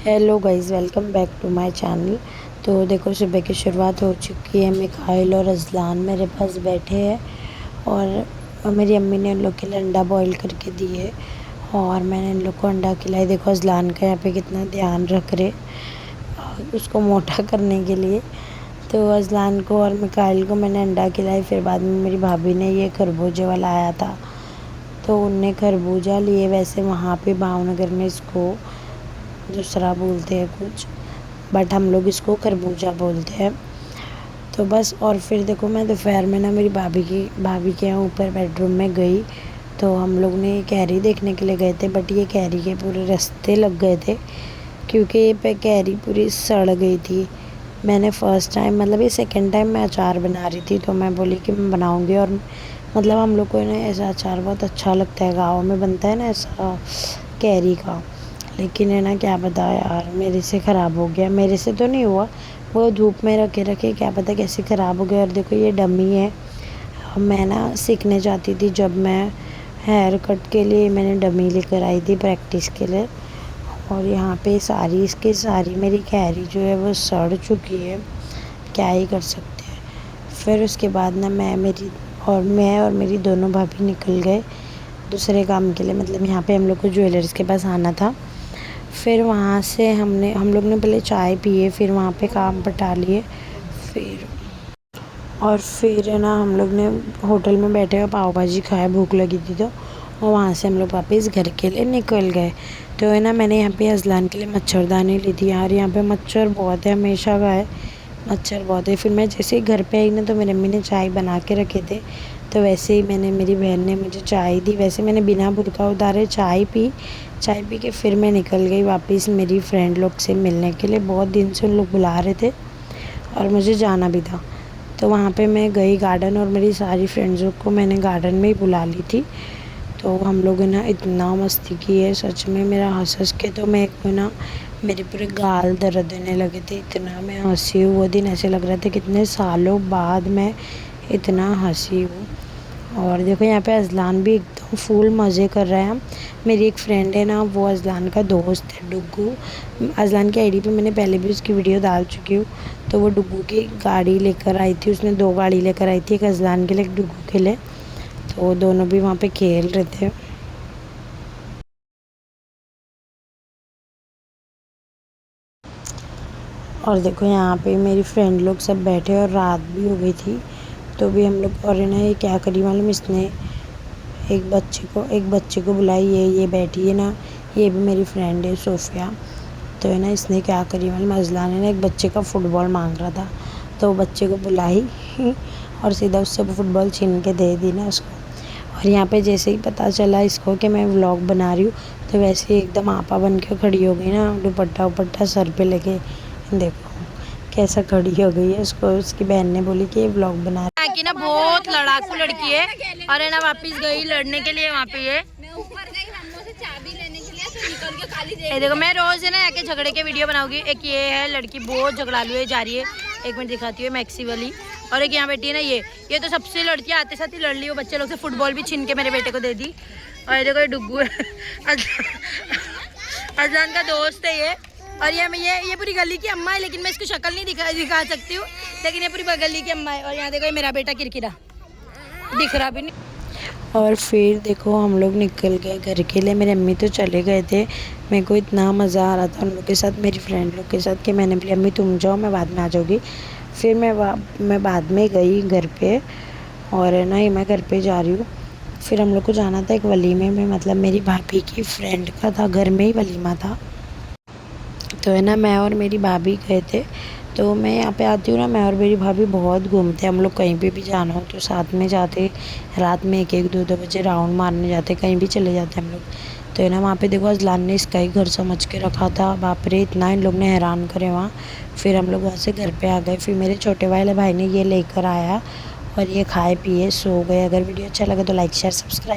Hello guys, welcome back to my channel. तो देखो, सुबह की शुरुआत हो चुकी है। मिखाइल और अजलान मेरे पास बैठे हैं और मेरी अम्मी ने इन लोग के लिए अंडा बॉईल करके दिए और मैंने इन लोग को अंडा खिलाई। देखो अजलान का यहाँ पे कितना ध्यान रख रहे उसको मोटा करने के लिए। तो अजलान को और मिखाइल को मैंने अंडा खिलाई। फिर बाद में मेरी भाभी ने ये खरबूजे वाला आया था तो उनने खरबूजा लिए। वैसे वहाँ पे भावनगर में इसको दूसरा बोलते हैं कुछ, बट हम लोग इसको खरबूजा बोलते हैं। तो बस, और फिर देखो मैं दोपहर में ना मेरी भाभी के यहाँ ऊपर बेडरूम में गई तो हम लोग ने कैरी देखने के लिए गए थे, बट ये कैरी के पूरे रास्ते लग गए थे क्योंकि ये पे कैरी पूरी सड़ गई थी। मैंने फ़र्स्ट टाइम, मतलब ये सेकंड टाइम मैं अचार बना रही थी तो मैं बोली कि मैं बनाऊंगी। और मतलब हम लोग को ना ऐसा अचार बहुत अच्छा लगता है, गाँव में बनता है ना ऐसा कैरी का। लेकिन है ना, क्या पता यार, मेरे से ख़राब हो गया। मेरे से तो नहीं हुआ, वो धूप में रखे रखे क्या पता कैसे ख़राब हो गया। और देखो ये डमी है। मैं ना सीखने जाती थी, जब मैं हेयर कट के लिए मैंने डमी लेकर आई थी प्रैक्टिस के लिए। और यहाँ पे सारी मेरी कैरी जो है वो सड़ चुकी है, क्या ही कर सकते हैं। फिर उसके बाद ना मैं और मेरी दोनों भाभी निकल गए दूसरे काम के लिए। मतलब यहाँ पे हम लोग को ज्वेलर्स के पास आना था। फिर वहाँ से हम लोग ने पहले चाय पिए, फिर वहाँ पे काम पटा लिए। फिर फिर है ना, हम लोग ने होटल में बैठे हुए पाव भाजी खाया, भूख लगी थी तो। और वहाँ से हम लोग वापस घर के लिए निकल गए। तो है ना, मैंने यहाँ पे अजलान के लिए मच्छरदानी ली थी। यार यहाँ पे मच्छर बहुत है, हमेशा का है, मच्छर बहुत है। फिर मैं जैसे ही घर पे आई ना तो मेरी अम्मी ने चाय बना के रखे थे, तो वैसे ही मेरी बहन ने मुझे चाय दी। वैसे मैंने बिना बुर्का उतारे चाय पी के फिर मैं निकल गई वापस मेरी फ्रेंड लोग से मिलने के लिए। बहुत दिन से उन लोग बुला रहे थे और मुझे जाना भी था। तो वहाँ पे मैं गई गार्डन, और मेरी सारी फ्रेंड्सों को मैंने गार्डन में ही बुला ली थी। तो हम लोगों ने इतना मस्ती की है सच में, मेरा हंस के तो मैं को ना मेरे पूरे गाल दर्द होने लगे थे। इतना मैं हंसी हूँ वो दिन, ऐसे लग रहा था कितने सालों बाद मैं इतना हंसी हूँ। और देखो यहाँ पे अजलान भी एकदम फुल मज़े कर रहा है। मेरी एक फ्रेंड है ना, वो अजलान का दोस्त है डुग्गू। अजलान की आईडी पे मैंने पहले भी उसकी वीडियो डाल चुकी हूँ। तो वो डुग्गू की गाड़ी लेकर आई थी, उसने 2 गाड़ी लेकर आई थी, एक अजलान के लिए एक डुग्गू के लिए। तो दोनों भी वहाँ पे खेल रहे थे। और देखो यहाँ पे मेरी फ्रेंड लोग सब बैठे और रात भी हो गई थी तो भी हम लोग। और है ना, ये क्या करी मालूम, इसने एक बच्चे को बुलाई, ये बैठी है ना, ये भी मेरी फ्रेंड है सोफिया। तो है ना, इसने क्या करी मालूम, अजलान ने ना एक बच्चे का फ़ुटबॉल मांग रहा था तो वो बच्चे को बुलाई और सीधा उससे वो फ़ुटबॉल छीन के दे दी ना उसको। और यहाँ पे जैसे ही पता चला इसको कि मैं व्लॉग बना रही हूँ तो वैसे ही एकदम आपा बन के खड़ी हो गई ना, दुपट्टा उपट्टा सर पे लेके। देखो कैसा खड़ी हो गई है। उसको उसकी बहन ने बोली कि ये व्लॉग बना की ना बहुत लड़ाकू लड़की है और है ना वापस गई लड़ने के लिए वहाँ पे। ये देखो, मैं रोज है ना आके झगड़े के वीडियो बनाऊंगी। एक ये है लड़की बहुत झगड़ालू है, जा रही है, एक मिनट दिखाती हूँ, मैक्सी वाली। और एक यहाँ बैठी है ना, ये तो सबसे लड़की आते साथ ही लड़ ली। वो बच्चे लोग से फुटबॉल भी छीन के मेरे बेटे को दे दी। और ये देखो ये डुग्गू है अजलान का दोस्त है ये। और ये पूरी गली की अम्मा है, लेकिन मैं इसको शक्ल नहीं दिखा सकती हूँ, लेकिन ये पूरी गली की अम्मा है। और यहाँ देखो ये मेरा बेटा किरकिरा दिख रहा भी नहीं। और फिर देखो हम लोग निकल गए घर के लिए। मेरे अम्मी तो चले गए थे, मेरे को इतना मज़ा आ रहा था उन लोग के साथ, मेरी फ्रेंड लोग के साथ, कि मैंने बोली अम्मी तुम जाओ, मैं बाद में आ जाऊँगी। फिर मैं बाद में गई घर पे। और है ना, ये मैं घर पे जा रही हूँ। फिर हम लोग को जाना था एक वलीमे में, मतलब मेरी भाभी की फ्रेंड का था, घर में ही वलीमा था। तो है ना, मैं और मेरी भाभी गए थे। तो मैं यहाँ पे आती हूँ ना, मैं और मेरी भाभी बहुत घूमते हैं। हम लोग कहीं पे भी जाना हो तो साथ में जाते, रात में 1-1 2-2 बजे राउंड मारने जाते, कहीं भी चले जाते हम लोग। तो है ना, वहाँ पे देखो अजलान ने इसका ही घर समझ के रखा था, बाप रे इतना इन लोग ने हैरान करे वहाँ। फिर हम लोग वहाँ से घर पे आ गए। फिर मेरे छोटे वाले भाई ने ये लेकर आया और ये खाए पिए सो गए। अगर वीडियो अच्छा लगे तो लाइक शेयर सब्सक्राइब।